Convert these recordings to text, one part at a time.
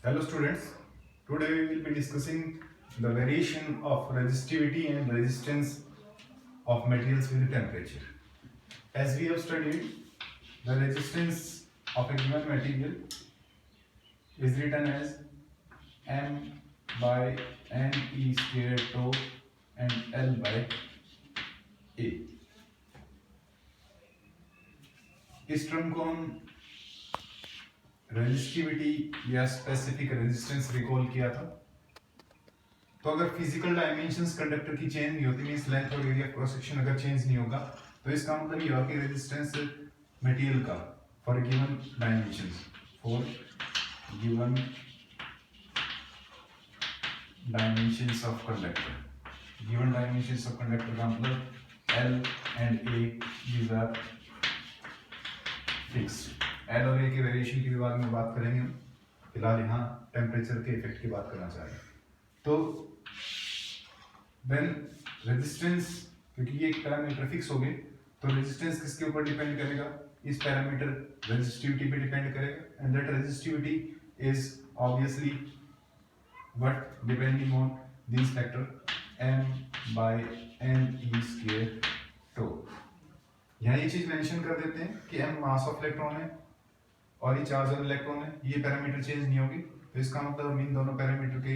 Hello students, today we will be discussing the variation of resistivity and resistance of materials with temperature. As we have studied, the resistance of a given material is written as m by n e square tau and L by A. इस term को हम resistivity या specific resistance recall किया था। तो अगर physical dimensions conductor की change नहीं होती, मींस लेंथ और एरिया क्रॉस सेक्शन अगर चेंज नहीं होगा, तो इसका मतलब ये होगा कि रेजिस्टेंस मटेरियल का for given dimensions of conductor, given dimensions of conductor का मतलब L and A these are fixed. L और A के वेरिएशन की भी बाद में बात करेंगे हम, फिलहाल यहाँ टेम्परेचर के इफेक्ट की बात करना चाह रहे हैं। तो व्हेन रेजिस्टेंस, क्योंकि ये एक पैरामीटर फिक्स हो गए, तो रेजिस्टेंस किसके ऊपर डिपेंड करेगा? इस पैरामीटर रेजिस्टिविटी पे डिपेंड करेगा, and that resistivity is obviously what depending on this factor m by n e square tau। यहाँ ये चीज मेंशन कर देते हैं कि m मास ऑफ इलेक्ट्रॉन है और ये चार्ज ऑन इलेक्ट्रॉन है, ये पैरामीटर चेंज नहीं होगी। तो इसका मतलब हम इन दोनों पैरामीटर के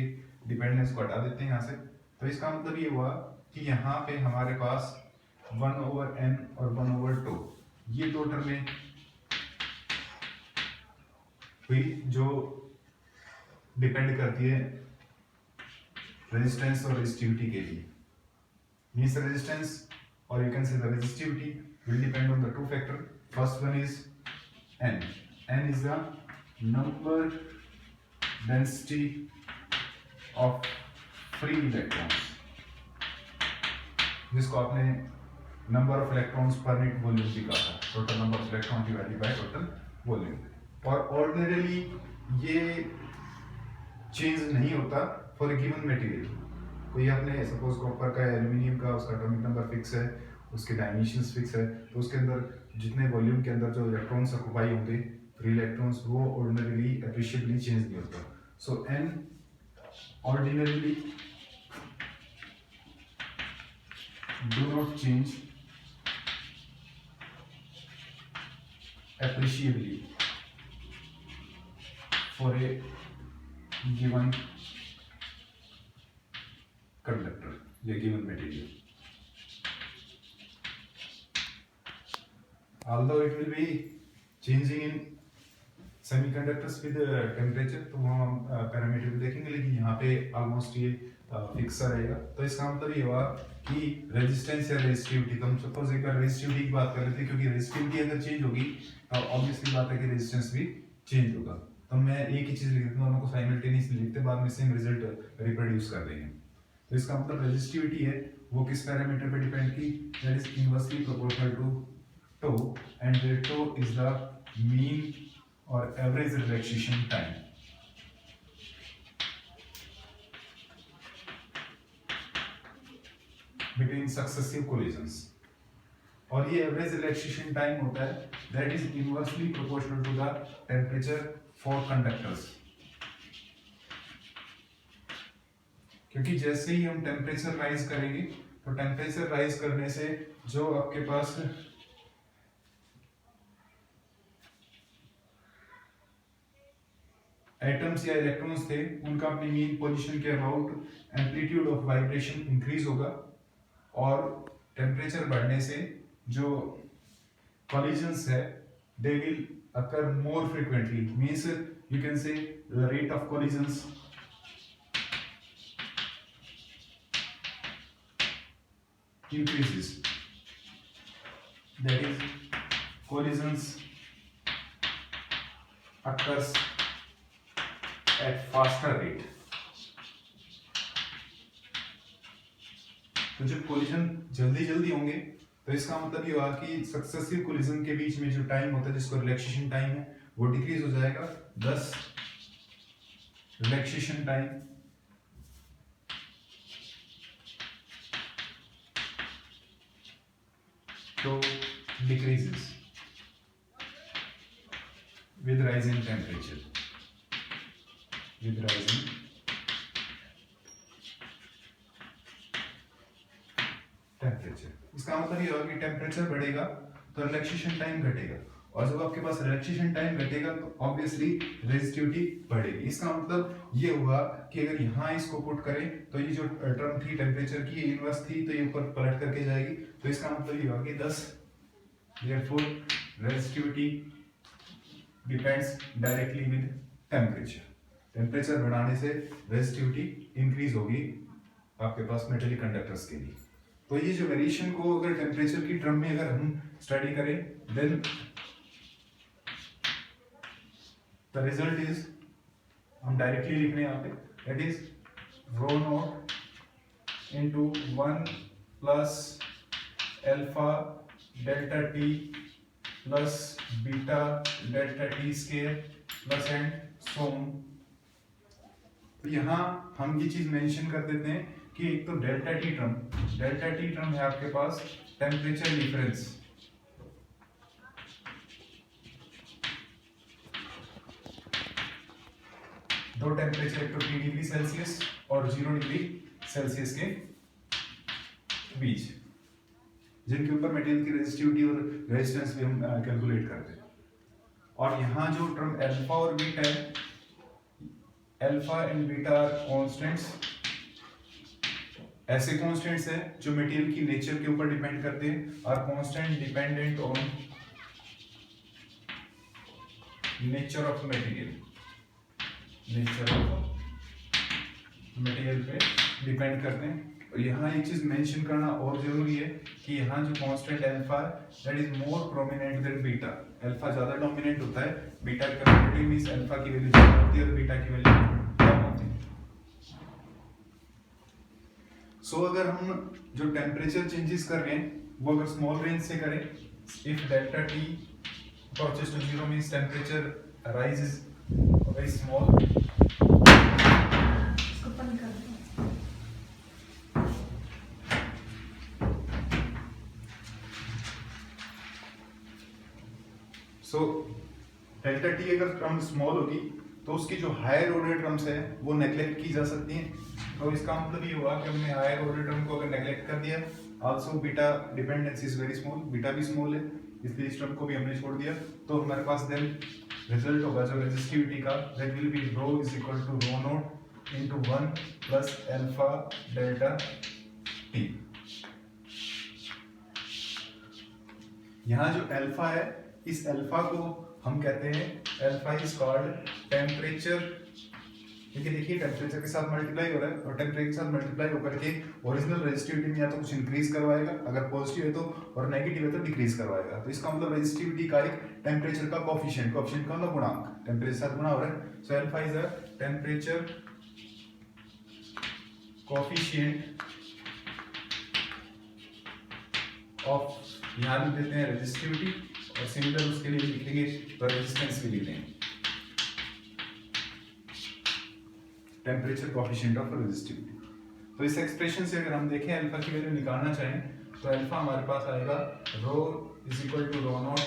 डिपेंडेंस को हटा देते हैं यहाँ से। तो इसका मतलब ये हुआ कि यहाँ पे हमारे पास 1/n और 1/2 ये दो टर्में हुई जो डिपेंड करती है रेजिस्टेंस और रेजिस्टिविटी के लिए। मींस रेजिस्टेंस और यू कैन से the resistivity will depend on the two factor. First one is n. N is the number density of free electrons, जिसको आपने number of electrons per unit volume भी कहा था, total number of electron divided by total volume. और ordinarily ये change नहीं होता for a given material. कोई आपने सपोज कॉपर का, एल्यूमिनियम का, उसका एटॉमिक नंबर फिक्स है, उसके डायमेंशंस फिक्स है, तो उसके अंदर जितने वॉल्यूम के अंदर जो इलेक्ट्रॉन्स ऑक्युपाई होंगे, फ्री इलेक्ट्रॉन्स, वो ऑर्डिनरली एप्रिशिएबली चेंज नहीं होता। सो n ordinarily do not change appreciably for a given conductor या given material. Although it will be changing in semiconductors with temperature, तो वो हम पैरामीटर भी देखेंगे, लेकिन यहाँ पे ऑलमोस्ट ये फिक्स रहेगा। तो इसका मतलब ये हुआ कि रेजिस्टेंस या रेजिस्टिविटी, तो हम सपोज एक बार रेजिस्टिविटी की बात कर लेते हैं, क्योंकि रेजिस्टिविटी अगर चेंज होगी तो ऑब्वियसली बात है कि रेजिस्टेंस भी चेंज होगा। तो मैं एक ही चीज लिख देता हूँ, दोनों को साइमल्टेनियसली लिखते हैं, बाद में सेम रिजल्ट रिप्रोड्यूस कर देंगे। तो इसका मतलब रेजिस्टिविटी है वो किस पैरामीटर पे डिपेंड की? That is inversely proportional to tau, and the tau is the mean or average relaxation time. Between successive collisions. और ये एवरेज रिलैक्सेशन टाइम होता है that is inversely proportional to the temperature for conductors. क्योंकि जैसे ही हम temperature rise करेंगे, तो temperature rise करने से जो आपके पास एटम्स या इलेक्ट्रॉन्स थे, उनका अपनी मीन पोजीशन के about amplitude of vibration increase होगा, और टेम्परेचर बढ़ने से जो कॉलिजन्स है they will occur more frequently. Means you can से the rate of collisions increases, that is collisions occurs at faster rate। तो जब कोलिजन जल्दी जल्दी होंगे, तो इसका मतलब ये हुआ कि सक्सेसिव कोलिजन के बीच में जो टाइम होता है, जिसको रिलैक्सेशन टाइम है, वो डिक्रीज हो जाएगा। 10 रिलैक्सेशन टाइम तो decreases with rise in temperature। with rising temperature. इसका मतलब ये होगा कि टेम्परेचर बढ़ेगा तो रिलैक्सेशन टाइम घटेगा, और जब आपके पास रिलैक्सेशन टाइम घटेगा तो ऑब्वियसली रेजिस्टिविटी बढ़ेगी। इसका मतलब ये हुआ कि अगर यहाँ इसको पुट करें तो ये जो टर्म थी टेम्परेचर की इनवर्स थी तो ये ऊपर पलट करके जाएगी, तो इसका मतलब ये होगा कि 10 therefore resistivity depends directly with temperature। Temperature बढ़ाने से रेजिस्टिविटी इंक्रीज होगी आपके पास मेटेलिक कंडक्टर्स के लिए। तो ये जो वेरिएशन को अगर टेम्परेचर की टर्म में अगर हम स्टडी करें देन द रिजल्ट इज, हम डायरेक्टली लिख रहे हैं यहाँ पे, that is rho naught into 1 plus alpha delta T plus beta delta T square plus and so on. तो यहाँ हम ये चीज मेंशन कर देते हैं कि एक तो डेल्टा टी टर्म है आपके पास टेम्परेचर डिफरेंस, दो टेम्परेचर, एक तो 3 डिग्री सेल्सियस और 0 डिग्री सेल्सियस के बीच, जिनके ऊपर मटेरियल की रेजिस्टिविटी और रेजिस्टेंस भी हम कैलकुलेट करते हैं। और यहाँ जो टर्म अल्फा और बीटा है, alpha and beta are constants, ऐसे कांस्टेंट्स हैं जो मटेरियल की नेचर के ऊपर डिपेंड करते हैं, are constant dependent on nature of material, nature of material पे डिपेंड करते हैं। और यहाँ एक चीज मेंशन करना और जरूरी है कि यहाँ जो कांस्टेंट अल्फा है that is more prominent than beta. Alpha ज्यादा डोमिनेंट होता है, बीटा कंपैरेटिवली मींस अल्फा की वैल्यू ज्यादा होती है और बीटा की वैल्यू कम होती है। सो अगर हम जो टेम्परेचर चेंजेस कर रहे हैं वो अगर स्मॉल रेंज से करें, if delta T approaches to 0 means temperature rises very small, इसको बंद कर दो। सो डेल्टा टी अगर टर्म स्मॉल होगी तो उसकी जो हायर ऑर्डर टर्म्स है वो नेग्लेक्ट की जा सकती हैं। तो इसका मतलब ये हुआ कि हमने हायर ऑर्डर टर्म को अगर नेग्लेक्ट कर दिया, also beta dependence is very small, beta भी स्मॉल है इसलिए इस टर्म को भी हमने छोड़ दिया, तो हमारे पास देन रिजल्ट होगा जो रेजिस्टिविटी का, that will be rho is equal to rho naught into 1 plus alpha delta T. यहाँ जो अल्फा है, इस अल्फा को हम कहते हैं अल्फा इज कॉल्ड टेम्परेचर, क्योंकि देखिए टेम्परेचर के साथ मल्टीप्लाई हो रहा है और टेम्परेचर के साथ मल्टीप्लाई होकर के ओरिजिनल रेजिस्टिविटी में या तो कुछ इंक्रीज करवाएगा, अगर पॉजिटिव है तो, और नेगेटिव है तो डिक्रीज करवाएगा। तो इसका मतलब रेजिस्टिविटी का एक टेम्परेचर का कोएफिशिएंट का मतलब गुणांक, टेम्परेचर के साथ गुणा हो रहा है। So alpha is a temperature coefficient of, यहाँ लिख देते हैं रेजिस्टिविटी और सिमिलर उसके लिए लिखेंगे तो रेजिस्टेंस भी लिख देंगे, टेम्परेचर कोएफिशिएंट ऑफ रेजिस्टिविटी। तो इस एक्सप्रेशन से अगर हम देखें अल्फा की वैल्यू निकालना चाहें तो अल्फा हमारे पास आएगा rho is equal to rho nought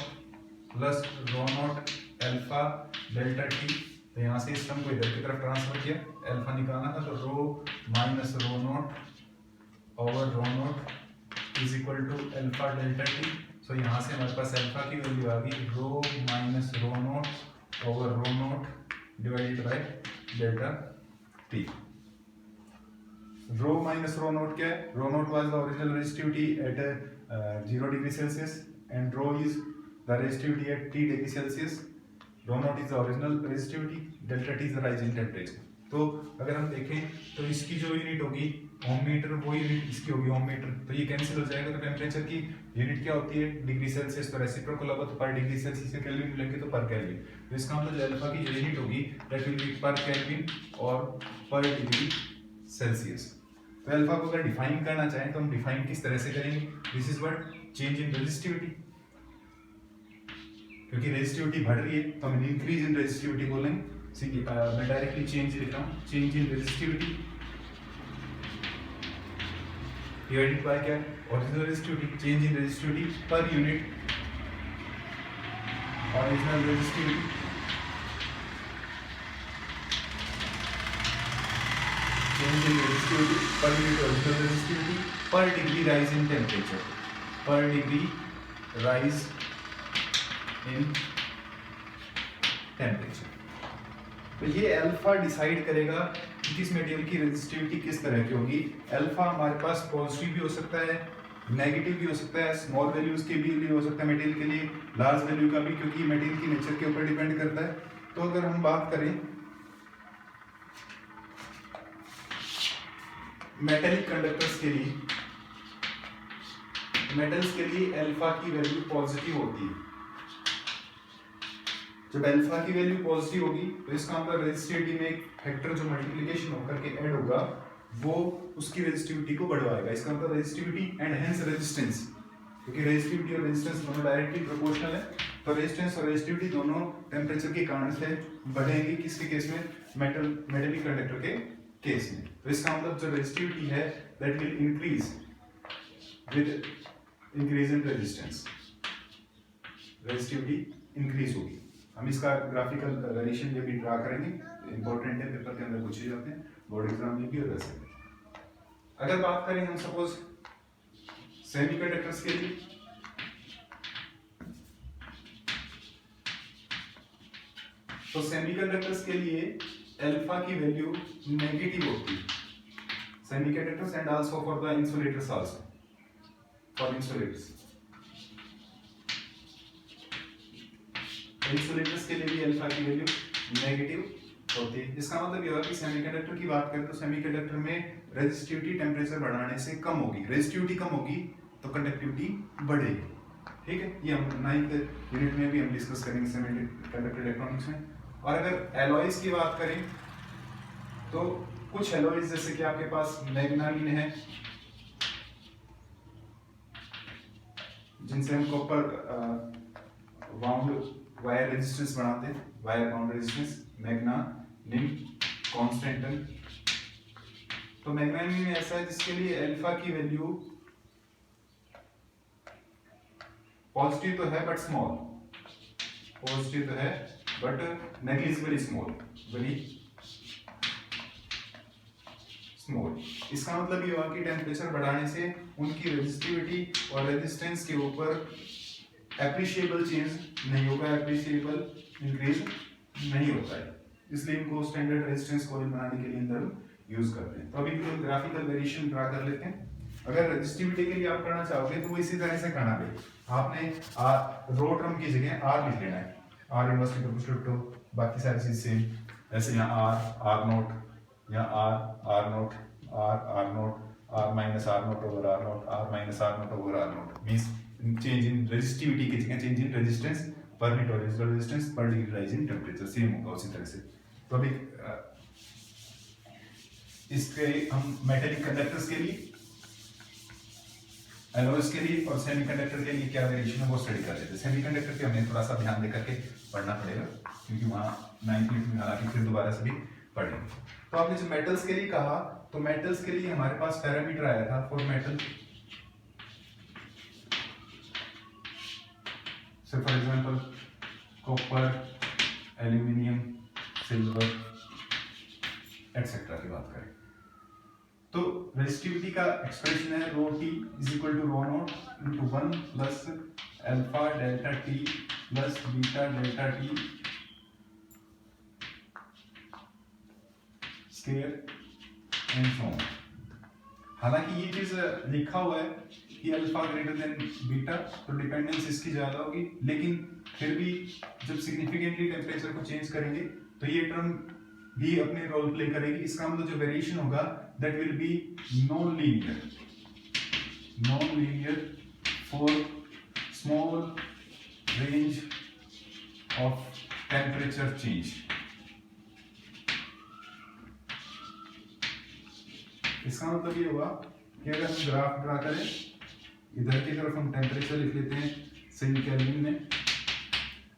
plus rho nought alpha delta T. तो यहाँ से इस टर्म को इधर की तरफ ट्रांसफर किया, अल्फा निकालना था तो rho minus rho nought over rho nought is equal to alpha delta T. So यहाँ से हमारे पास अल्फा की वैल्यू आ गई rho minus rho nought over rho nought divided by delta T. Rho minus rho nought क्या है? Rho nought was the original resistivity at 0 degree Celsius and rho is the resistivity at t degree Celsius. Rho nought is the original resistivity, delta T is the rising temperature. तो अगर हम देखें तो इसकी जो unit होगी ओम metre, वो unit इसकी होगी ओम मीटर, तो ये कैंसिल हो जाएगा। तो टेम्परेचर की यूनिट क्या होती है? Degree Celsius. तो रेसिप्रोकल होगा तो पर डिग्री सेल्सियस से केल्विन लेंगे तो पर केल्विन। तो इसका मतलब जो अल्फा की जो यूनिट होगी दैट विल बी पर केल्विन और पर डिग्री सेल्सियस। तो अल्फा को अगर डिफाइन करना चाहें तो हम डिफाइन किस तरह से करेंगे? This is what change in resistivity, क्योंकि रेजिस्टिविटी बढ़ रही है तो हम इंक्रीज इन रेजिस्टिविटी बोलेंगे। मैं डायरेक्टली चेंज लिख रहा हूँ, change in resistivity divided by क्या? Original resistivity. Change in resistivity per unit original resistivity change in resistivity per unit original resistivity per degree rise in temperature, per degree rise in temperature। तो ये alpha decide करेगा कि किस material की resistivity किस तरह की होगी। अल्फा हमारे पास पॉजिटिव भी हो सकता है, नेगेटिव भी हो सकता है, स्मॉल वैल्यूज के भी हो सकता है मटेरियल के लिए, लार्ज वैल्यू का भी, क्योंकि मटेरियल की नेचर के ऊपर डिपेंड करता है। तो अगर हम बात करें मेटेलिक कंडक्टर्स के लिए, मेटल्स के लिए अल्फा की वैल्यू पॉजिटिव होती है। जब अल्फा की वैल्यू पॉजिटिव होगी तो इसका मतलब रेजिस्टिविटी में एक फैक्टर जो मल्टीप्लिकेशन होकर के ऐड होगा वो उसकी रेजिस्टिविटी को बढ़वाएगा। इसका मतलब रेजिस्टिविटी एंड हेंस रेजिस्टेंस, क्योंकि रेजिस्टिविटी और रेजिस्टेंस दोनों डायरेक्टली प्रोपोर्शनल है, तो रेजिस्टेंस और रेजिस्टिविटी दोनों टेम्परेचर के कारण से बढ़ेंगी। किसके केस में? मेटेलिक कंडक्टर के केस में। तो इसका मतलब जो रेजिस्टिविटी है that will increase with increase in resistance, resistivity increase होगी। हम इसका ग्राफिकल वेरिएशन ये भी ड्रा करेंगे, इंपॉर्टेंट है, पेपर के अंदर पूछे जाते हैं, बोर्ड एग्जाम में भी और वैसे भी। अगर बात करें हम सपोज सेमीकंडक्टर्स के लिए, तो सेमीकंडक्टर्स के लिए अल्फा की वैल्यू नेगेटिव होती है। Semiconductors and also for the insulators also, for insulators, insulators के लिए भी अल्फा की वैल्यू नेगेटिव होती है। इसका मतलब ये हुआ कि सेमीकंडक्टर की बात करें तो सेमीकंडक्टर में रेजिस्टिविटी टेम्परेचर बढ़ाने से कम होगी, रेजिस्टिविटी कम होगी तो कंडक्टिविटी बढ़ेगी। ठीक है, ये हम 9th यूनिट में भी हम डिस्कस करेंगे सेमीकंडक्टर इलेक्ट्रॉनिक्स में। और अगर एलॉयज की बात करें तो कुछ एलॉयज जैसे कि आपके पास मैग्नालिन है, जिनसे हम कॉपर वाउंड वायर रेजिस्टेंस बनाते हैं, वायर बाउंड रेजिस्टेंस, मैग्नालिन, कॉन्स्टेंटन। तो मैग्नालिन में ऐसा है जिसके लिए अल्फा की वैल्यू पॉजिटिव तो है बट स्मॉल, पॉजिटिव तो है but negligibly small, very small. इसका मतलब ये हुआ कि टेम्परेचर बढ़ाने से उनकी रेजिस्टिविटी और रेजिस्टेंस के ऊपर एप्रिशिएबल चेंज नहीं होगा, एप्रिशिएबल इंक्रीज नहीं होता है, इसलिए इनको स्टैंडर्ड रेजिस्टेंस कॉइल बनाने के लिए अंदर यूज करते हैं। तो अभी हम ग्राफिकल वेरिएशन ड्रा कर लेते हैं। अगर रेजिस्टिविटी के लिए आप करना चाहोगे तो वो इसी तरह से करना है, आपने रो टर्म की जगह आर लिख लेना है, आर इनवर्सली प्रोपोर्शनल टू बाकी सारी चीज सेम, ऐसे यहाँ आर नोट, यहाँ R nought, R nought, R minus R nought over R nought, R minus R nought over R nought, means change in resistivity की जगह change in resistance per unit original resistance per degree rise in temperature same होगा उसी तरह से। तो अभी इसके हम मेटेलिक कंडक्टर्स के लिए, एलॉयज के लिए और सेमीकंडक्टर के लिए क्या वेरिएशन है वो स्टडी कर लेते हैं। सेमीकंडक्टर पे हमें थोड़ा सा ध्यान दे करके पढ़ना पड़ेगा क्योंकि वहाँ 9th यूनिट में हालांकि फिर दोबारा से भी पढ़ेंगे। तो आपने जो मेटल्स के लिए कहा, तो मेटल्स के लिए हमारे पास पैरामीटर आया था for metal, so for example copper, aluminium, silver etc की बात करें तो रेजिस्टिविटी का एक्सप्रेशन है rho T is equal to rho naught into 1 plus alpha delta T plus beta delta T square and so on. हालांकि ये चीज लिखा हुआ है कि अल्फा ग्रेटर देन बीटा, तो डिपेंडेंस इसकी ज्यादा होगी, लेकिन फिर भी जब सिग्निफिकेंटली टेम्परेचर को चेंज करेंगे तो ये टर्म भी अपने रोल प्ले करेगी। इसका मतलब जो वेरिएशन होगा that will B non linear, non linear for small range of temperature change. इसका मतलब ये हुआ कि अगर हम ग्राफ ड्रा करें, इधर की तरफ हम टेम्परेचर लिख लेते हैं सेमी केल्विन में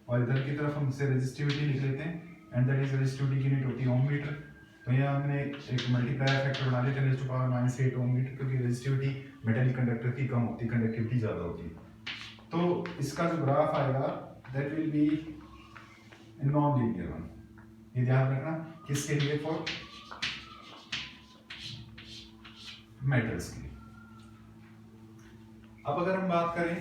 और इधर की तरफ हम इसे रेजिस्टिविटी लिख लेते हैं एंड दैट इज रेजिस्टिविटी की यूनिट होती है ओम मीटर। तो यहाँ हमने एक मल्टीप्लायर फैक्टर बना लिया 10 to the power -8 ohm metre, क्योंकि रेजिस्टिविटी मेटेलिक कंडक्टर की कम होती है, कंडक्टिविटी ज्यादा होती है। तो इसका जो ग्राफ आएगा that will B non linear one, ये ध्यान रखना किसके लिए, फॉर मेटल्स की। अब अगर हम बात करें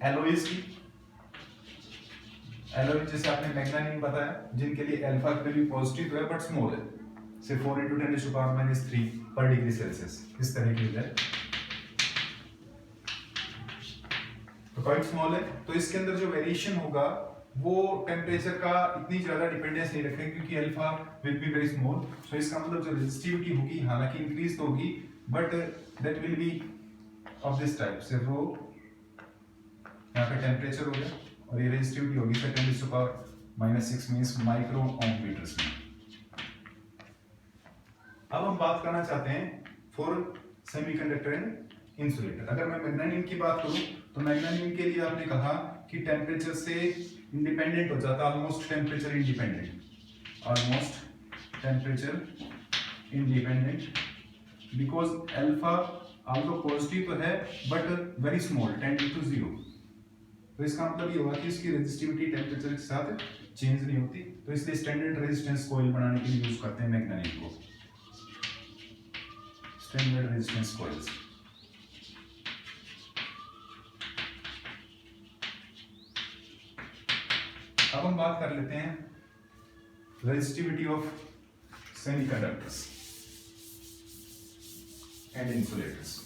एलॉयज की, एलॉय जैसे आपने मैग्नीशियम बताया जिनके लिए अल्फा की वैल्यू पॉजिटिव है बट स्मॉल है, से 4 × 10⁻³ पर डिग्री सेल्सियस, इस तरह की है तो क्वाइट स्मॉल है। तो इसके अंदर जो वेरिएशन होगा वो टेम्परेचर का इतनी ज्यादा डिपेंडेंस नहीं रखेगा क्योंकि alpha will be very small. So इसका मतलब जो रेजिस्टिविटी होगी हालांकि इंक्रीज तो होगी but that will be of this type, say rho यहाँ पे टेम्परेचर हो गया और ये रेजिस्टिविटी होगी 10⁻⁻⁶ मींस माइक्रो ओम मीटर्स में। अब हम बात करना चाहते हैं फॉर सेमीकंडक्टर एंड इंसुलेटर। अगर मैं मैग्नीशियम की बात करूं तो मैग्नीशियम के लिए आपने कहा कि टेम्परेचर से इंडिपेंडेंट हो जाता है, almost temperature independent, almost temperature independent because alpha although positive तो है बट वेरी स्मॉल 10⁻�0। तो इसका मतलब ये हुआ कि इसकी रेजिस्टिविटी टेम्परेचर के साथ चेंज नहीं होती, तो इसलिए स्टैंडर्ड रेजिस्टेंस कॉइल बनाने के लिए यूज करते हैं मैग्नीशियम को, स्टैंडर्ड रेजिस्टेंस कॉइल्स। अब हम बात कर लेते हैं resistivity of semiconductors and insulators.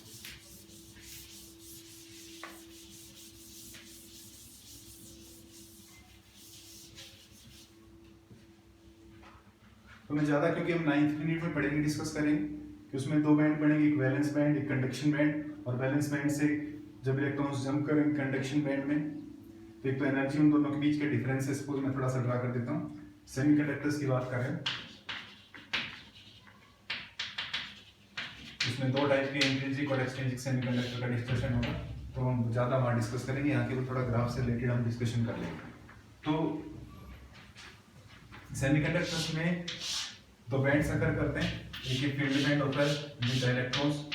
तो मैं ज्यादा, क्योंकि हम 9th यूनिट में पढ़ेंगे, डिस्कस करेंगे कि उसमें दो बैंड बनेंगे, एक वैलेंस बैंड एक कंडक्शन बैंड, और वैलेंस बैंड से जब इलेक्ट्रॉन्स जंप करेंगे कंडक्शन बैंड में तो एक तो एनर्जी उन दोनों के बीच के डिफरेंस है, सपोज मैं थोड़ा सा ड्रा कर देता हूँ। सेमीकंडक्टर्स की बात करें इसमें दो टाइप के इंट्रिंसिक और एक्सट्रिंसिक सेमीकंडक्टर का डिस्कशन होगा, तो हम ज्यादा वहां डिस्कस करेंगे, यहाँ केवल थोड़ा ग्राफ से रिलेटेड हम डिस्कशन कर लेंगे। तो सेमीकंडक्टर्स में दो बैंड्स अकर करते हैं, एक फील्ड बैंड होता है विद इलेक्ट्रॉन्स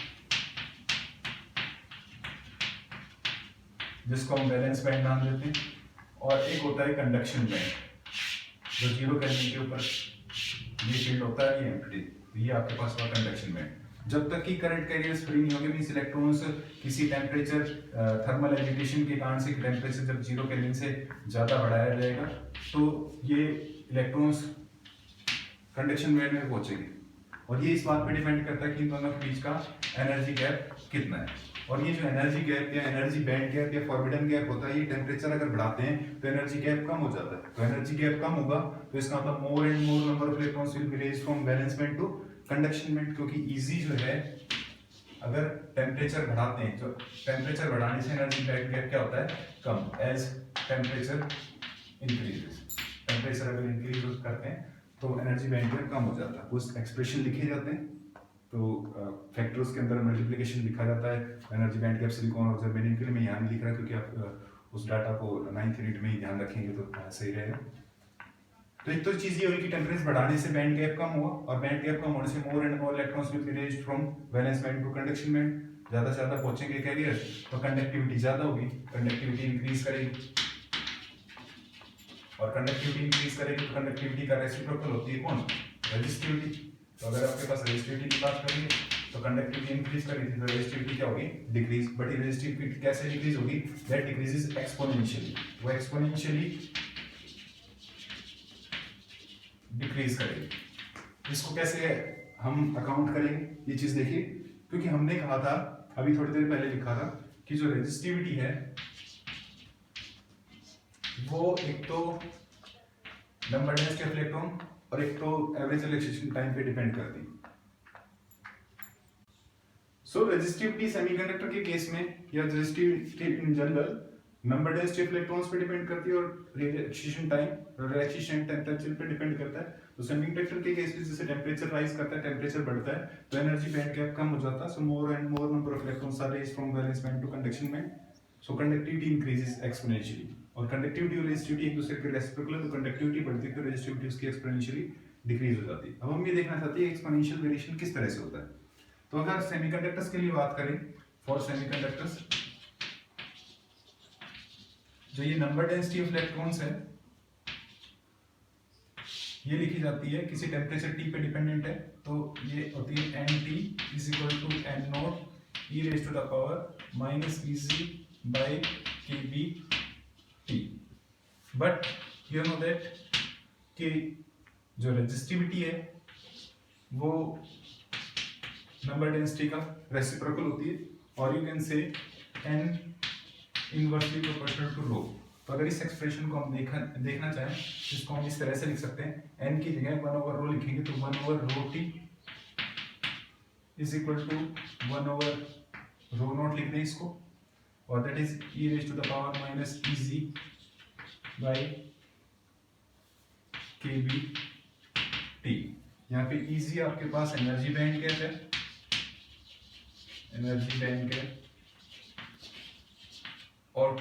जिसको हम वैलेंस बैंड नाम देते हैं, और एक होता है कंडक्शन बैंड जो 0 केल्विन के ऊपर ये फील्ड होता है, ये एम्प्टी, ये आपके पास हुआ कंडक्शन बैंड। जब तक कि करंट कैरियर्स फ्री नहीं होंगे, मींस इलेक्ट्रॉन्स किसी टेम्परेचर थर्मल एजिटेशन के कारण से टेम्परेचर जब 0 केल्विन से ज्यादा बढ़ाया जाएगा तो ये इलेक्ट्रॉन्स कंडक्शन बैंड में पहुंचेंगे, और ये इस बात पे डिपेंड करता है कि इन दोनों के बीच का एनर्जी गैप कितना है। और ये जो एनर्जी गैप या एनर्जी बैंड गैप या फॉरबिडन गैप होता है, ये टेम्परेचर अगर बढ़ाते हैं तो एनर्जी गैप कम हो जाता है। तो एनर्जी गैप कम होगा तो इसका मतलब more and more number of electrons will be raised from valence band to conduction band, क्योंकि इजी जो है अगर टेम्परेचर बढ़ाते हैं तो टेम्परेचर बढ़ाने से एनर्जी बैंड गैप क्या होता है, कम, एज टेम्परेचर इंक्रीजेस। टेम्परेचर अगर इंक्रीज करते हैं तो एनर्जी बैंड गैप कम हो जाता है, उस एक्सप्रेशन लिखे जाते हैं, तो फैक्टर्स के अंदर मल्टीप्लिकेशन लिखा जाता है एनर्जी बैंड गैप सिलिकॉन और जर्मेनियम के लिए। मैं यहाँ नहीं लिख रहा क्योंकि आप उस डाटा को 9th यूनिट में ही ध्यान रखेंगे तो सही रहेगा। तो एक तो चीज ये हुई कि टेम्परेचर बढ़ाने से बैंड गैप कम हुआ, और बैंड गैप कम होने से more and more electrons will be raised from valence band to conduction band, ज्यादा से ज्यादा पहुंचेंगे कैरियर तो कंडक्टिविटी ज्यादा होगी, कंडक्टिविटी इंक्रीज करेगी, और कंडक्टिविटी इंक्रीज करेगी तो कंडक्टिविटी का रेसिप्रोकल होती है कौन, रेजिस्टिविटी। तो अगर आपके पास रेजिस्टिविटी की बात करेंगे तो कंडक्टिविटी इंक्रीज करेगी तो रेजिस्टिविटी क्या होगी, डिक्रीज। बट ये रेजिस्टिविटी कैसे डिक्रीज होगी, दैट डिक्रीजेस एक्सपोनेंशियली, वो एक्सपोनेंशियली डिक्रीज करेगी। इसको कैसे हम अकाउंट करेंगे, ये चीज देखिए, क्योंकि हमने कहा था अभी थोड़ी देर पहले लिखा था कि जो रेजिस्टिविटी है वो एक तो नंबर डेंसिटी ऑफ इलेक्ट्रॉन और एक तो एवरेज रिलैक्सेशन टाइम पे डिपेंड करती है। सो रेजिस्टिविटी सेमीकंडक्टर के केस में या resistivity in general number density of electrons पे डिपेंड करती है, और रिलैक्सेशन टाइम, रिलैक्सेशन टेम्परेचर पे डिपेंड करता है। तो सेमीकंडक्टर के केस में जैसे टेम्परेचर राइज करता है, टेम्परेचर बढ़ता है तो एनर्जी बैंड गैप कम हो जाता है, so more and more number of electrons are raised from valence band to conduction band, so conductivity increases exponentially. और कंडक्टिविटी और रेजिस्टिविटी एक दूसरे के रेसिप्रोकल है, तो कंडक्टिविटी बढ़ती है तो रेजिस्टिविटी उसकी एक्सपोनेंशियली डिक्रीज हो जाती है। अब हम ये देखना चाहते हैं एक्सपोनेंशियल वेरिएशन किस तरह से होता है। तो अगर सेमीकंडक्टर्स के लिए बात करें, फॉर सेमीकंडक्टर्स जो ये नंबर डेंसिटी ऑफ इलेक्ट्रॉन्स है ये लिखी जाती है किसी टेम्परेचर टी पे डिपेंडेंट है, तो ये होती है N T is equal to N nought E raise to the power minus E G by K B T. But you know that कि जो रेजिस्टिविटी है वो नंबर डेंसिटी का रेसिप्रोकल होती है, और you can say N inversely proportional to rho. तो अगर इस एक्सप्रेशन को हम देखना चाहें, इसको हम इस तरह से लिख सकते हैं, n की जगह 1 ओवर रो लिखेंगे तो 1 over rho T is equal to 1 over rho naught लिख दें इसको, और that is e raise to the power minus E G by K B T. यहाँ पे ई जी आपके पास एनर्जी बैंड गैप है, एनर्जी बैंड गैप, और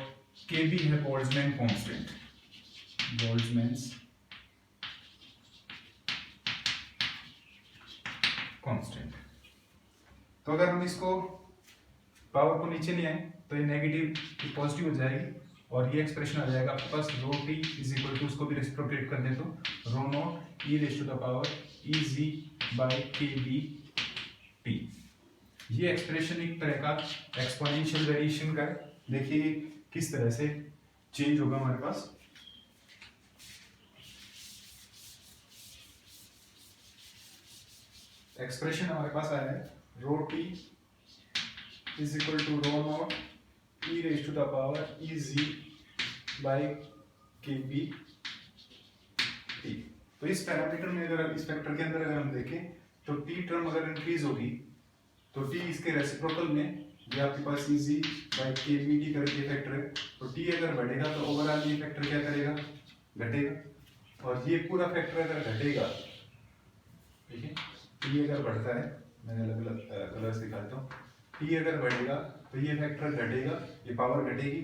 के बी है बोल्ट्जमैन कांस्टेंट, बोल्ट्जमैन्स कांस्टेंट। तो अगर हम इसको पावर को नीचे ले आए तो ये नेगेटिव पॉजिटिव हो जाएगी, और ये एक्सप्रेशन आ जाएगा आपके पास rho T is equal to, उसको भी रेसिप्रोकेट कर दे तो rho not E raise to the power E G by K B T. ये एक्सप्रेशन एक तरह का एक्सपोनेंशियल वेरिएशन का है। देखिए किस तरह से चेंज होगा हमारे पास। एक्सप्रेशन हमारे पास आया है rho T is equal to rho not E raise to the power E G by K B T. तो इस पैरामीटर में अगर इस फैक्टर के अंदर अगर हम देखें तो टी टर्म अगर इंक्रीज होगी तो टी इसके रेसिप्रोकल में ये आपके पास ई G by K B T करके फैक्टर है, तो टी अगर बढ़ेगा तो ओवरऑल ये फैक्टर क्या करेगा, घटेगा, और ये पूरा फैक्टर अगर घटेगा, ठीक है, टी अगर बढ़ता है, मैं अलग अलग कलर्स दिखाता हूँ, टी अगर बढ़ेगा तो ये फैक्टर घटेगा, ये पावर घटेगी,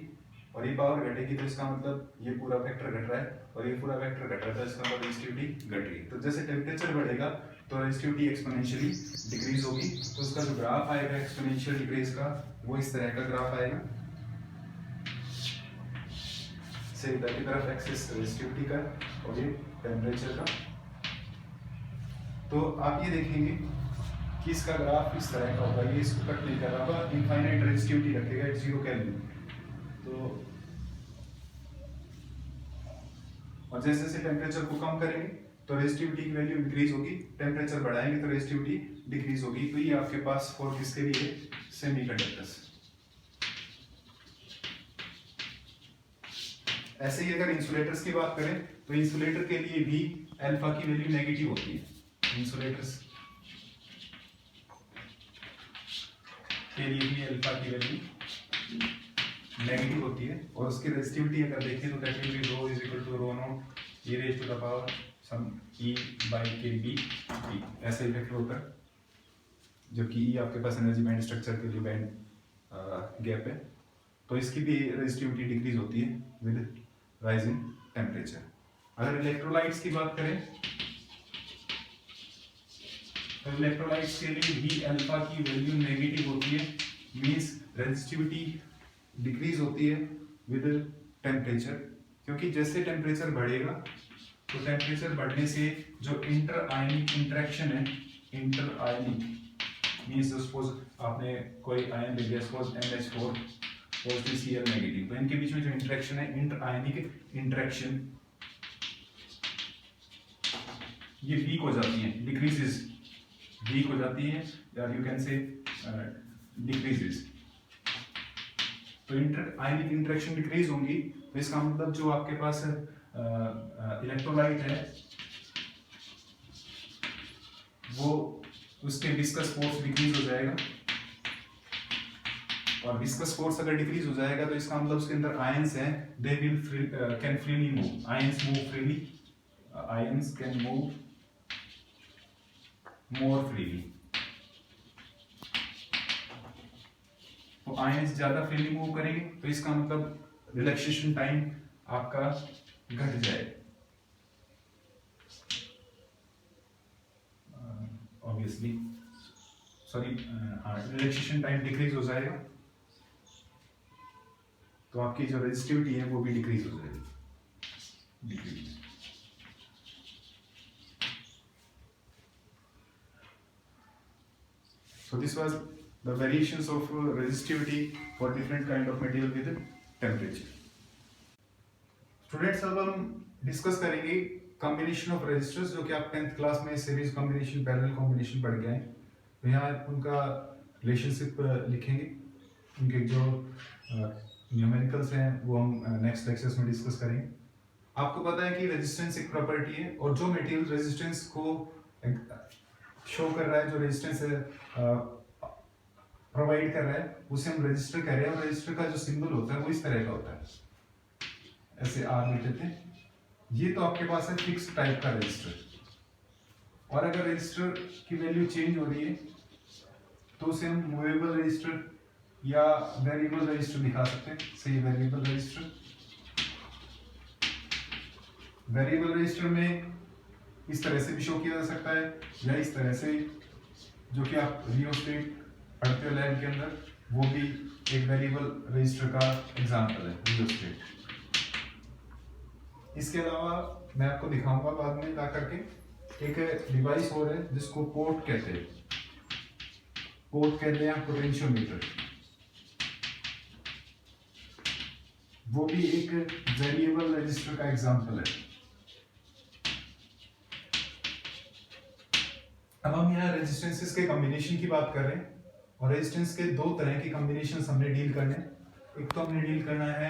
और ये पावर घटेगी तो इसका मतलब ये पूरा फैक्टर घट रहा है, और ये पूरा फैक्टर घट रहा है, इसका मतलब रेजिस्टिविटी घट रही है। तो जैसे टेम्परेचर बढ़ेगा तो रेजिस्टिविटी एक्सपोनेंशियली डिक्रीज होगी, तो उसका जो ग्राफ आएगा एक्सपोनेंशियल डिक्रीज का वो इस तरह का ग्राफ आएगा, से इधर की तरफ एक्सिस रेजिस्टिविटी का और ये टेम्परेचर का। तो आप ये देखेंगे कि इसका ग्राफ इस तरह का होगा, ये इसको कट नहीं कर रहा होगा, इनफाइनाइट रेजिस्टिविटी रखेगा एट 0 केल्विन। तो और जैसे जैसे टेम्परेचर को कम करेंगे तो रेजिस्टिविटी की वैल्यू इंक्रीज होगी, टेम्परेचर बढ़ाएंगे तो रेजिस्टिविटी डिक्रीज होगी। तो ये आपके पास फॉर किसके लिए, सेमीकंडक्टर्स। ऐसे ही अगर इंसुलेटर्स की बात करें तो इंसुलेटर के लिए भी अल्फा की वैल्यू नेगेटिव होती है, इंसुलेटर्स के लिए भी अल्फा की वैल्यू नेगेटिव होती है, और उसकी रेजिस्टिविटी अगर देखें तो that will be rho is equal to rho not E raise to the power some E by K B T. ऐसा इफेक्ट होता है, जबकि ई आपके पास एनर्जी बैंड स्ट्रक्चर के लिए बैंड गैप है, तो इसकी भी रेजिस्टिविटी डिक्रीज होती है विद राइजिंग टेम्परेचर। अगर इलेक्ट्रोलाइट्स की बात करें तो इलेक्ट्रोलाइट्स के लिए भी अल्फा की वैल्यू नेगेटिव होती है, मींस रेजिस्टिविटी डिक्रीज होती है विद टेम्परेचर, क्योंकि जैसे टेम्परेचर बढ़ेगा तो टेम्परेचर बढ़ने से जो इंटर आयनिक इंटरेक्शन है, इंटर आयनिक मींस सपोज आपने कोई आयन ले लिया, suppose NH4 positive Cl negative, तो इनके बीच में जो इंटरेक्शन है, इंटर आयनिक इंटरेक्शन, ये वीक हो जाती है, डिक्रीजेस, वीक हो जाती है, या यू कैन से डिक्रीजेस। तो इंटर आयनिक इंटरेक्शन डिक्रीज होंगी, तो इसका मतलब जो आपके पास इलेक्ट्रोलाइट है वो उसके विस्कस फोर्स डिक्रीज हो जाएगा, और विस्कस फोर्स अगर डिक्रीज हो जाएगा तो इसका मतलब उसके अंदर आयंस हैं, they will can freely move, ions move freely, ions can move more freely. तो आयंस ज्यादा फ्रीली मूव करेंगे तो इसका मतलब रिलैक्सेशन टाइम आपका घट जाए, obviously sorry relaxation time decrease हो जाएगा, तो आपकी जो रेजिस्टिविटी है वो भी डिक्रीज हो जाएगी, decrease. So this was the variations of resistivity for different kind of material with temperature. Students अब हम डिस्कस करेंगे कॉम्बिनेशन ऑफ रेजिस्टर्स जो कि आप 10th क्लास में सीरीज कॉम्बिनेशन पैरेलल कॉम्बिनेशन पढ़ गए हैं। तो यहाँ उनका रिलेशनशिप लिखेंगे, उनके जो न्यूमेरिकल्स हैं वो हम नेक्स्ट लेक्चर्स में डिस्कस करेंगे। आपको पता है कि रेजिस्टेंस एक प्रॉपर्टी है और जो मटेरियल रेजिस्टेंस को शो कर रहा है, जो रेजिस्टेंस प्रोवाइड कर रहा है, उसे हम रजिस्टर कह रहे हैं। और रजिस्टर का जो सिंबल होता है वो इस तरह का होता है, ऐसे आर लिख देते हैं। ये तो आपके पास है फिक्स टाइप का रजिस्टर। और अगर रजिस्टर की वैल्यू चेंज हो रही है तो उसे हम मूवेबल रजिस्टर या वेरिएबल रजिस्टर दिखा सकते हैं। सही, वेरिएबल रजिस्टर। वेरिएबल रजिस्टर में इस तरह से भी शो किया जा सकता है या इस तरह से, जो कि आप रियोस्टेट पढ़ते हो लैब के अंदर, वो भी एक वेरिएबल रजिस्टर का एग्जांपल है, रियोस्टेट। इसके अलावा मैं आपको दिखाऊंगा बाद में ला करके एक डिवाइस और है जिसको पोर्ट कहते हैं। पोर्ट कहते हैं पोटेंशियोमीटर। वो भी एक वेरिएबल रजिस्टर का एग्जांपल है। अब हम यहाँ रेजिस्टेंसेस के कॉम्बिनेशन की बात कर रहे हैं और रेजिस्टेंस के दो तरह की कॉम्बिनेशन हमने डील करने। एक तो हमने डील करना है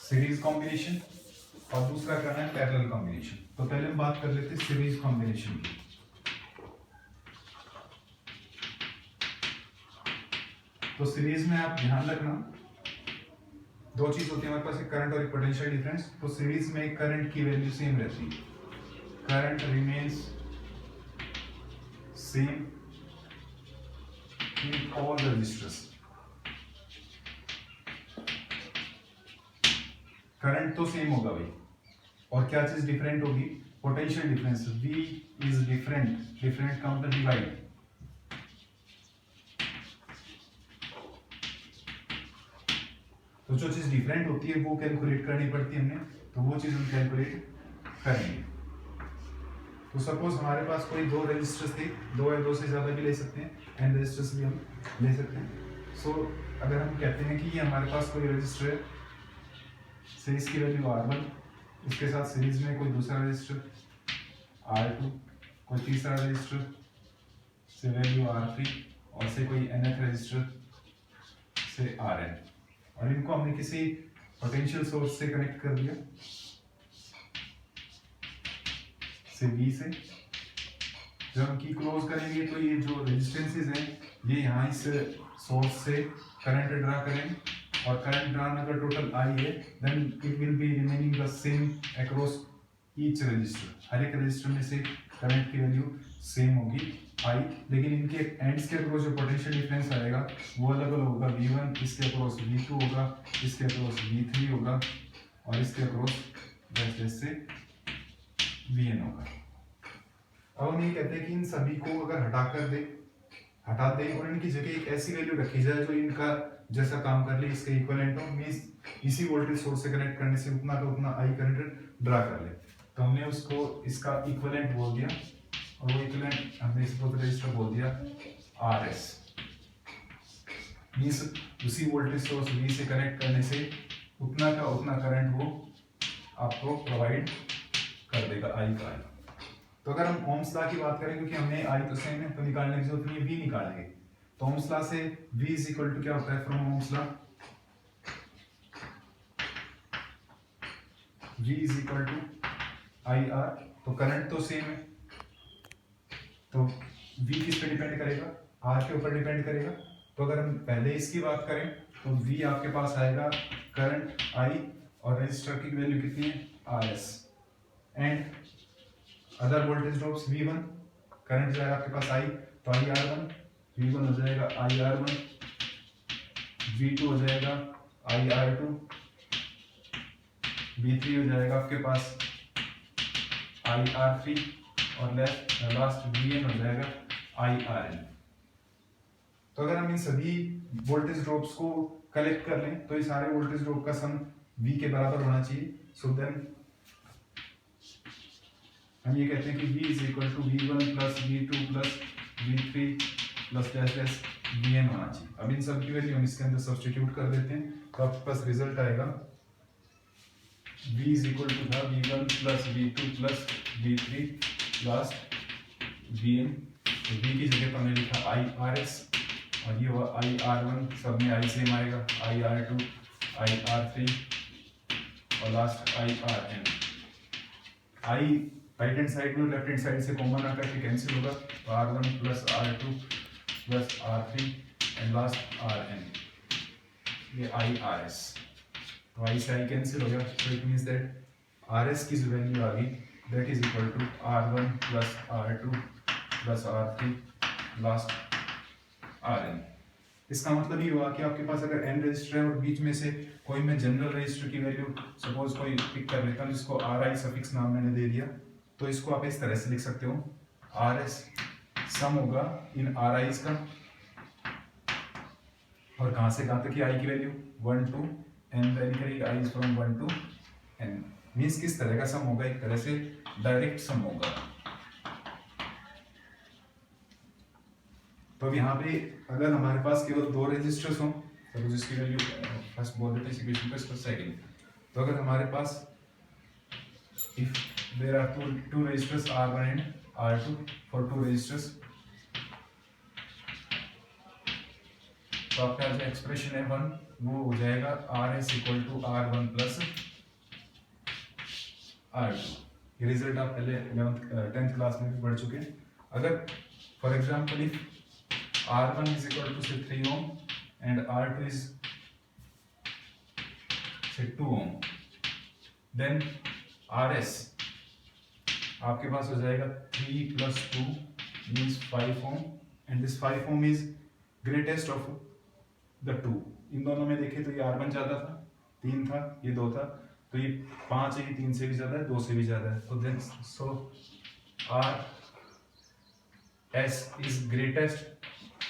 सीरीज कॉम्बिनेशन और दूसरा करना है पैरेलल कॉम्बिनेशन। तो पहले हम बात कर लेते हैं सीरीज कॉम्बिनेशन की। तो सीरीज में आप ध्यान रखना, दो चीज होती है हमारे पास, एक करंट और एक पोटेंशियल डिफरेंस। तो सीरीज में करंट की वैल्यू सेम रहती है, current remains same in all registers. Current तो सेम होगा भाई, और क्या चीज डिफरेंट होगी? Potential difference. V is different, different का मतलब डिवाइड। तो जो चीज डिफरेंट होती है वो कैलकुलेट करनी पड़ती है हमें, तो वो चीज हम कैलकुलेट करेंगे। तो सपोज हमारे पास कोई दो रजिस्टर्स थे, दो या दो से ज्यादा भी ले सकते हैं, n रजिस्टर्स भी हम ले सकते हैं। सो अगर हम कहते हैं कि ये हमारे पास कोई रजिस्टर है, से इसकी वैल्यू R1, इसके साथ सीरीज में कोई दूसरा रजिस्टर R2, कोई तीसरा रजिस्टर से वैल्यू R3 और से कोई nth रजिस्टर से Rn, और इनको हमने किसी पोटेंशियल सोर्स से कनेक्ट कर दिया, से V से। जब हम की क्लोज करेंगे तो ये जो रेजिस्टेंसेस हैं ये यहाँ इस सोर्स से करंट ड्रा करेंगे, और करंट ड्रा अगर टोटल I है then it will be remaining the same across each register. हर एक रजिस्टर में से करंट की वैल्यू सेम होगी I, लेकिन इनके एंड्स के अक्रॉस जो पोटेंशियल डिफरेंस आएगा वो अलग अलग होगा। V1 इसके अक्रॉस V2 होगा, इसके अक्रॉस V3 होगा, और इसके अक्रॉस जैसे Vn होगा। अब हम ये कहते हैं कि इन सभी को अगर हटा दें और इनकी जगह एक ऐसी वैल्यू रखी जाए जो इनका जैसा काम कर ले, इसके इक्विवेलेंट हो, मींस इसी वोल्टेज सोर्स से कनेक्ट करने से उतना का उतना I करंट ड्रा कर ले। तो हमने उसको इसका इक्विवेलेंट बोल दिया, और वो इक्विवेलेंट हमने इसको रजिस्टर बोल दिया RS। मींस उसी वोल्टेज सोर्स V से कनेक्ट करने से उतना का उतना करंट वो आपको प्रोवाइड कर देगा, I का I। तो अगर हम ओम्स लॉ की बात करें, क्योंकि हमने I तो सेम है तो निकालने की जरूरत नहीं है, V निकालेंगे। तो ओम्स लॉ से V इज इक्वल टू क्या होता है? From Ohm's law V is equal to IR। तो करंट तो सेम है, तो V किस पे डिपेंड करेगा? R के ऊपर डिपेंड करेगा। तो अगर हम पहले इसकी बात करें तो V आपके पास आएगा करंट I, और रजिस्टर की वैल्यू कितनी है? RS। And other voltage drops V1, current जाएगा आपके पास I, तो IR1, V1 हो जाएगा IR1, V2 हो जाएगा IR2, V3 हो जाएगा आपके पास IR3, और लास्ट Vn हो जाएगा IRn। तो अगर हम इन सभी वोल्टेज ड्रॉप्स को कलेक्ट कर लें तो ये सारे वोल्टेज ड्रॉप का सम V के बराबर होना चाहिए। सो देन हम ये कहते हैं कि V is equal to V1 plus V2 plus V3 plus dash dash Vn होना चाहिए। अब इन सब की वैल्यू हम इसके अंदर सब्स्टिट्यूट कर देते हैं, तो आपके पास रिजल्ट आएगा V इज इक्वल टू था V1 plus V2 plus V3 plus Vn। तो V की जगह पर मैंने लिखा IRS और ये हुआ IR1, सब में I सेम आएगा, IR2 IR3 और last IRN। I right hand side में लेफ्ट हैंड साइड से कॉमन आकर के कैंसिल होगा, तो R1 plus R2 plus R3 and last RN, ये IRS। तो I से I कैंसिल हो गया, so it means that RS की जो वैल्यू आ गई that is equal to R1 plus R2 plus R3 last RN। इसका मतलब ये हुआ कि आपके पास अगर n रजिस्टर है और बीच में से कोई मैं जनरल रजिस्टर की वैल्यू सपोज कोई पिक कर लेता हूँ जिसको RI सफिक्स नाम मैंने दे दिया, तो इसको आप इस तरह से लिख सकते हो RS सम होगा इन RIs का, और कहाँ से कहाँ तक की I की वैल्यू 1 to n वैल्यू करेगी, I is from 1 to n। Means किस तरह का सम होगा, एक तरह से डायरेक्ट सम होगा। तो अब यहाँ पे अगर हमारे पास केवल दो रजिस्टर्स हों, तो जिसकी वैल्यू फर्स्ट बोल देते हैं इक्वेशन को, इसको सेकंड। तो अगर हमारे पास if there are two registers R1 and R2 for two registers, तो आपका जो एक्सप्रेशन है 1 वो हो जाएगा RS equal to R1 plus R2। ये रिजल्ट आप पहले 10th क्लास में भी पढ़ चुके हैं। अगर for example if R1 is equal to say 3 ohm and R2 is say 2 ohm, then RS आपके पास हो जाएगा 3 plus 2 means 5 ohm and this 5 ohm is greatest of the two। इन दोनों में देखें तो ये R1 ज़्यादा था, 3 था, ये 2 था, तो ये 5 है, ये 3 से भी ज़्यादा है, 2 से भी ज़्यादा है, तो then so RS is greatest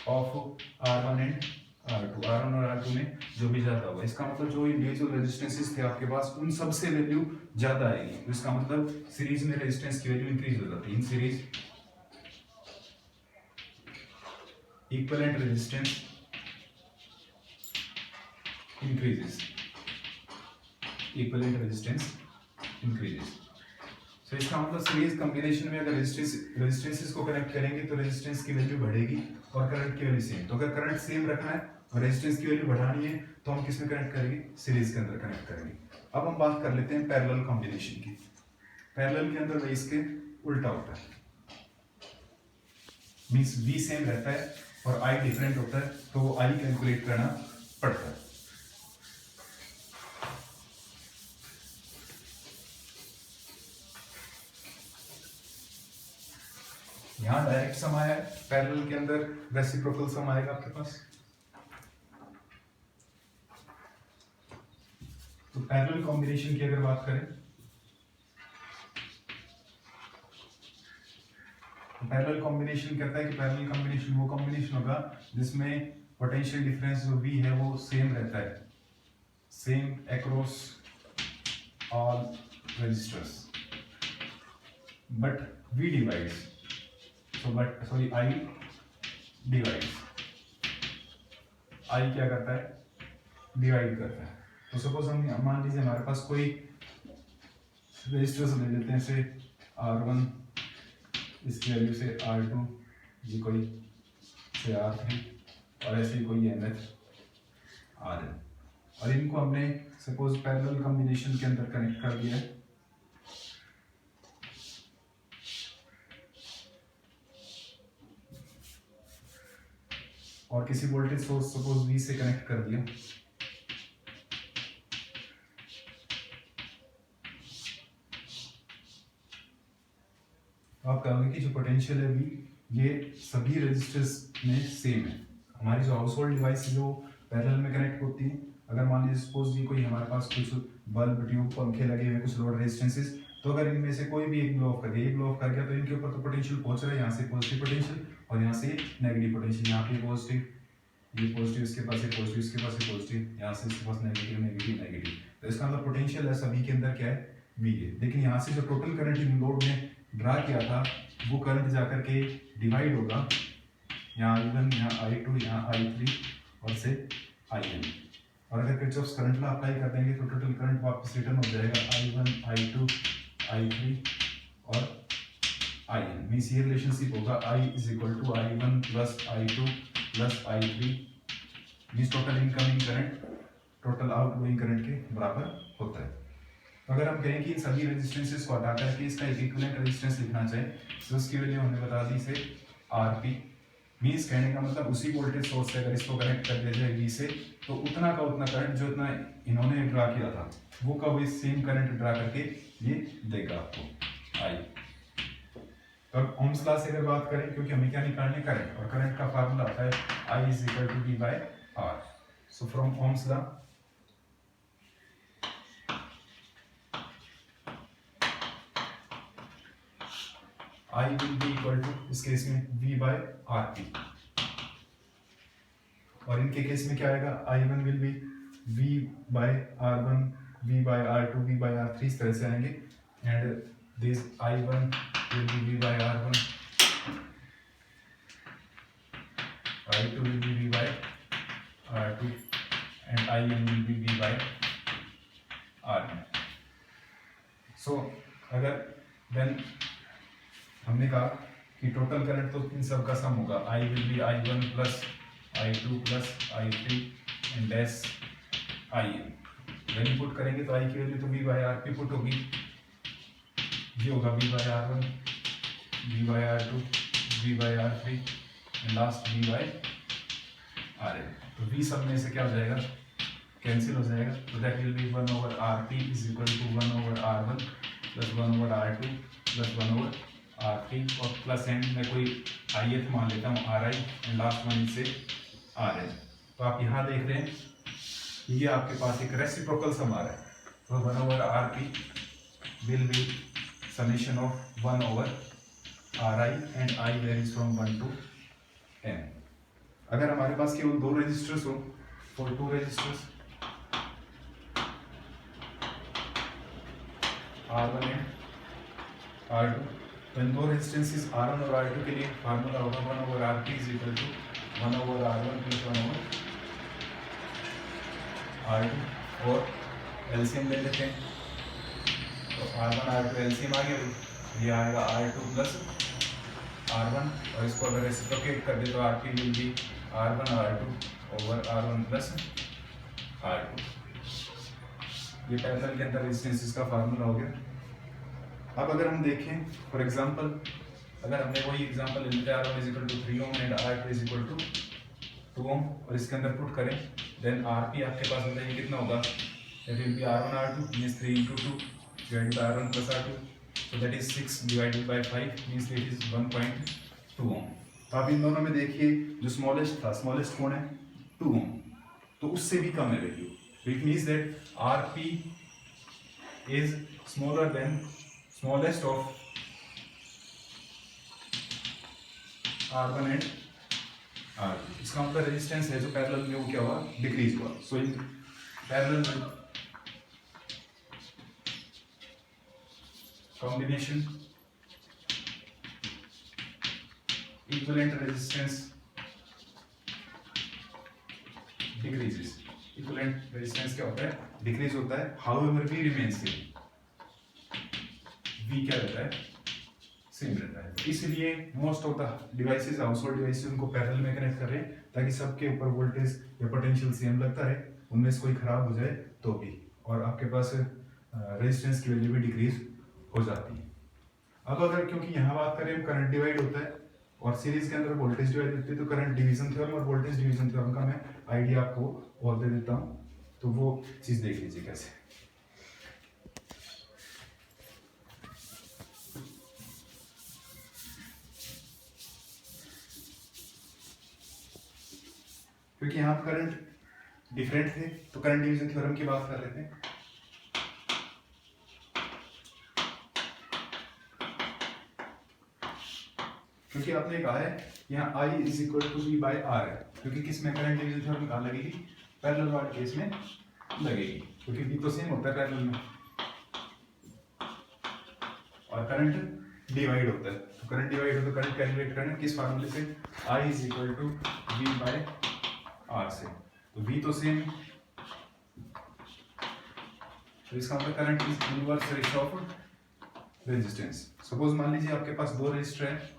of R1 and R2, R1 और R2 में जो भी ज्यादा होगा, इसका मतलब जो इंडिविजुअल रेजिस्टेंसेस थे आपके पास उन सब से वैल्यू ज्यादा आएगी, तो इसका मतलब सीरीज में रेजिस्टेंस की वैल्यू इंक्रीज हो जाती है। In series equivalent resistance increases, equivalent resistance increases. तो इसका मतलब सीरीज कॉम्बिनेशन में अगर रेजिस्टेंसेस को कनेक्ट करेंगे तो रेजिस्टेंस की वैल्यू बढ़ेगी और करंट की वैल्यू सेम। तो अगर करंट सेम रखना है और रेजिस्टेंस की वैल्यू बढ़ानी है तो हम किस में कनेक्ट करेंगे, सीरीज के अंदर कनेक्ट करेंगे। अब हम बात कर लेते हैं पैरेलल कॉम्बिनेशन की। पैरेलल के अंदर इसके उल्टा होता है, मींस V सेम रहता है और I डिफरेंट होता है, तो वो I कैलकुलेट करना पड़ता है। यहाँ डायरेक्ट सम आया है, पैरेलल के अंदर रेसिप्रोकल सम आएगा आपके पास। तो पैरेलल कॉम्बिनेशन की अगर बात करें तो पैरेलल कॉम्बिनेशन कहता है कि पैरेलल कॉम्बिनेशन वो कॉम्बिनेशन होगा जिसमें पोटेंशियल डिफरेंस जो V है वो सेम रहता है, same across all registers, but V divides, so but sorry I divides, I क्या करता है, डिवाइड करता है। तो सपोज हम मान लीजिए हमारे पास कोई रजिस्टर्स ले लेते हैं, से R1 इसकी वैल्यू से R2, ये कोई से R3 और ऐसे ही कोई NH RN, और इनको हमने सपोज पैरेलल कॉम्बिनेशन के अंदर कनेक्ट कर दिया है। और किसी वोल्टेज सोर्स सपोज V से कनेक्ट कर दिया, तो आप कहोगे कि जो पोटेंशियल है V ये सभी रजिस्टर्स में सेम है। हमारी जो हाउस होल्ड डिवाइस जो पैरेलल में कनेक्ट होती है, अगर मान लीजिए सपोज जी कोई हमारे पास कुछ बल्ब ट्यूब पंखे लगे हुए कुछ लोड रेजिस्टेंसेस, तो अगर इनमें से कोई भी एक ब्लो ऑफ कर गया, ये ब्लो ऑफ कर गया, तो इनके ऊपर तो पोटेंशियल पहुंच रहा है, यहाँ से पॉजिटिव पोटेंशियल और यहाँ से नेगेटिव पोटेंशियल, यहाँ पे पॉजिटिव, ये पॉजिटिव, इसके पास है पॉजिटिव, इसके पास है पॉजिटिव, यहाँ से इसके पास नेगेटिव नेगेटिव नेगेटिव। तो इसका मतलब पोटेंशियल है सभी के अंदर क्या है, V है। लेकिन यहाँ से जो टोटल करंट इन लोड में ड्रा किया था वो करंट जाकर के डिवाइड होगा यहाँ I1, यहाँ I2, यहाँ I3 और से IN। और अगर किरचॉफ्स करंट लॉ अप्लाई कर देंगे तो टोटल करंट वापस रिटर्न हो जाएगा I1, I2, I3 और IN। मीन्स ये रिलेशनशिप होगा I is equal to I1 plus I2 plus I3, means total incoming current total outgoing current के बराबर होता है। तो अगर हम कहें कि इन सभी रेजिस्टेंसेस को हटा करके इसका इक्विवेलेंट रेजिस्टेंस लिखना चाहे तो उसकी वैल्यू हमने बता दी से RP। मीन्स कहने का मतलब उसी वोल्टेज सोर्स से अगर इसको कनेक्ट कर दिया जाए V से तो उतना का उतना करंट जो इतना इन्होंने ड्रा किया था वो का वही सेम करंट ड्रा करके ये देगा आपको I। तो अब ओम्स लॉ से अगर बात करें, क्योंकि हमें क्या निकालने करंट, और करंट का फार्मूला आता है I is equal to V by R। So from Ohm's law I will be equal to इस केस में V by RP, और इनके केस में क्या आएगा I1 will be V by R1, V by R2, V by R3 इस तरह से आएंगे, and this I1 will be V by R1, I2 will be V by R2 and IN will be V by RN। So अगर then हमने कहा कि total current तो इन सब का सम होगा I will be I1 plus I2 plus I3 and dash IN। Value put करेंगे तो I की वैल्यू तो V by RP पुट होगी, ये होगा V by R1, V by R2, V by R3 and last V by RN। तो V सब में से क्या हो जाएगा, कैंसिल हो जाएगा, तो that will be 1 over RP is equal to 1 over R1 plus 1 over R2 plus 1 over R3 और प्लस एंड में कोई ith मान लेता हूँ RI एंड लास्ट वन से RN। तो आप यहाँ देख रहे हैं ये आपके पास एक रेसिप्रोकल सम आ रहा है, तो 1 over RP will be summation of 1 over RI and I varies from 1 to n। अगर हमारे पास केवल दो रेजिस्टर्स हो, for to resistors R1 and R2, तो इन दो रेजिस्टेंसेस R1 और R2 के लिए फार्मूला होगा 1 over RP is equal to 1 over R1 plus 1 over R2 और एलसीएम ले लेते हैं, तो R1 R2 एलसीएम आ गया, ये आएगा R2 प्लस R1 और इसको अगर रेसिप्रोकेट कर दे तो RP will B R1 R2 over R1 plus R2। ये पैरेलल के अंदर रेजिस्टेंसेस का फार्मूला हो गया। अब अगर हम देखें फॉर एग्जांपल, अगर हमने वही एग्जांपल ले लिया R1 is equal to 3 ohm and R2 is equal to 2 ohm और इसके अंदर पुट करें, देन RP आपके पास बताइए कितना होगा, that will B R1 R2 means 3 into 2 divided by R1 plus R2, so that is 6 divided by 5 means it is 1.2 ओम। तो आप इन दोनों में देखिए जो स्मॉलेस्ट था, स्मॉलेस्ट कौन है 2 ओम, तो उससे भी कम है value, it means that RP is smaller than smallest of R1 and R2। इसका मतलब रेजिस्टेंस है जो पैरेलल में वो क्या हुआ, डिक्रीज हुआ। सो इन पैरेलल में combination equivalent resistance decreases. Equivalent resistance क्या होता है, डिक्रीज होता है, however V remain same, V क्या रहता है, सेम रहता है। तो इसलिए most of the devices, household devices उनको पैरेलल में कनेक्ट कर रहे हैं ताकि सबके ऊपर वोल्टेज या पोटेंशियल सेम लगता रहे, उनमें से कोई खराब हो जाए तो भी, और आपके पास रेजिस्टेंस की वैल्यू भी डिक्रीज हो जाती है। अब अगर क्योंकि यहाँ बात करें करंट डिवाइड होता है और सीरीज के अंदर वोल्टेज डिवाइड होती है, तो करंट डिवीजन थ्योरम और वोल्टेज डिवीजन थ्योरम का मैं आइडिया आपको और दे देता हूँ, तो वो चीज़ देख लीजिए कैसे। क्योंकि यहाँ करंट डिफरेंट थे तो करंट डिवीजन थ्योरम की बात कर रहे थे। क्योंकि आपने कहा है यहाँ I is equal to V by R है, क्योंकि किस में करंट डिवीजन थ्योरम कहाँ लगेगी, पैरेलल वाले केस में लगेगी, क्योंकि V तो सेम होता है पैरेलल में, और करंट डिवाइड होता है, तो करंट डिवाइड हो तो करंट कैलकुलेट करना किस फार्मूले से, I is equal to V by R से। तो V तो सेम है, तो इसका मतलब current is inverse ratio of resistance. Suppose मान लीजिए आपके पास दो रजिस्टर है,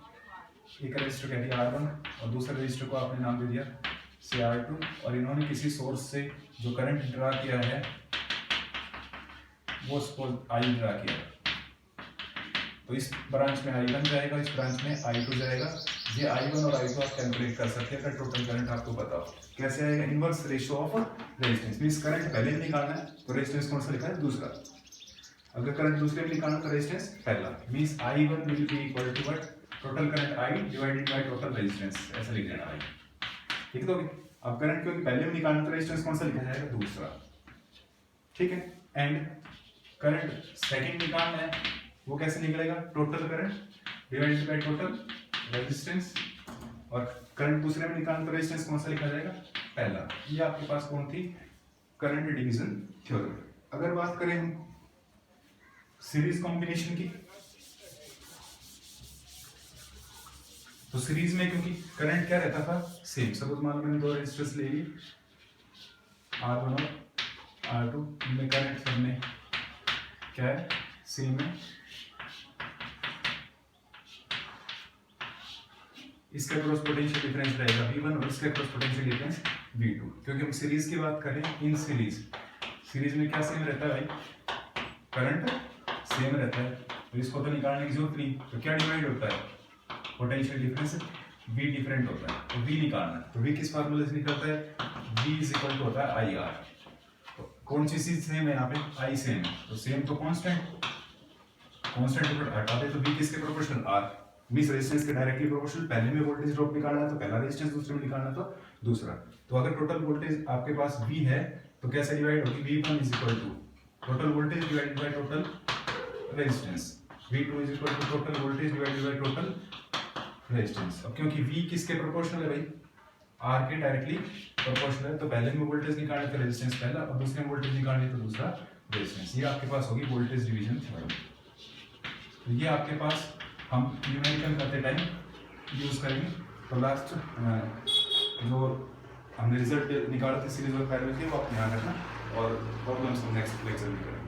एक रजिस्टर कह दिया R1 और दूसरे रजिस्टर को आपने नाम दे दिया से R2, और इन्होंने किसी सोर्स से जो करंट ड्रा किया है वो सपोज I ड्रा किया, तो इस ब्रांच में I1 जाएगा, इस ब्रांच में I2 जाएगा। ये I1 और I2 आप कैलकुलेट कर सकते हैं अगर टोटल करंट आपको पता हो। कैसे आएगा, inverse ratio of resistance, means current पहले में निकालना है तो रेजिस्टेंस कौन सा लिखा है, दूसरा। अगर करंट दूसरे में निकालना तो रेजिस्टेंस पहला, means I1 will be equal to what, total current I divided by total resistance, ऐसा लिख देना I। ठीक है, तो अब करंट क्योंकि पहले में निकालना तो रेजिस्टेंस कौन सा लिखा जाएगा, दूसरा। ठीक है, एंड करंट सेकंड निकालना है, वो कैसे निकलेगा, total current divided by total resistance, और करंट दूसरे में निकालना तो रेजिस्टेंस कौन सा लिखा जाएगा, पहला। ये आपके पास कौन थी, करंट डिवीजन थ्योरम। अगर बात करें हम सीरीज कॉम्बिनेशन की, तो सीरीज में क्योंकि करंट क्या रहता था, सेम। सपोज मान लो मैंने दो रेजिस्टर्स ले ली R1 और R2, इनमें करंट सब में क्या है, सेम है। इसके अक्रॉस पोटेंशियल डिफरेंस रहेगा V1 और इसके अक्रॉस पोटेंशियल डिफरेंस V2। क्योंकि हम सीरीज की बात करें, इन सीरीज में क्या सेम रहता है भाई, करंट सेम रहता है, तो इसको तो निकालने की जरूरत नहीं। तो क्या डिवाइड होता है, पोटेंशियल डिफरेंस V डिफरेंट होता है, तो V निकालना है। तो V किस फार्मूले से निकलता है, V इज इक्वल टू होता है IR। तो कौन सी चीज सेम है यहाँ पे, I सेम है, तो सेम तो कांस्टेंट हटा दे तो V किसके प्रोपोर्शनल, R, मींस रेजिस्टेंस के डायरेक्टली प्रोपोर्शनल। पहले में वोल्टेज ड्रॉप निकालना है तो पहला रेजिस्टेंस, दूसरे में निकालना तो दूसरा। तो अगर टोटल वोल्टेज आपके पास V है तो कैसे डिवाइड होगी, V1 is equal to total voltage divided by total resistance, V2 is equal to total voltage divided by total resistance. अब क्योंकि V किसके प्रोपोर्शनल है भाई, R के डायरेक्टली प्रोपोर्शनल है, तो पहले में वोल्टेज निकालने तो रेजिस्टेंस पहला, और दूसरे में वोल्टेज निकालने तो दूसरा रेजिस्टेंस। ये आपके पास होगी वोल्टेज डिवीजन थ्योरम। तो ये आपके पास हम न्यूमेरिकल करते टाइम यूज करेंगे। तो लास्ट जो हमने रिजल्ट निकाला था सीरीज और पैरेलल के, वो आप ध्यान रखना, और प्रॉब्लम्स हम नेक्स्ट लेक्चर में करेंगे।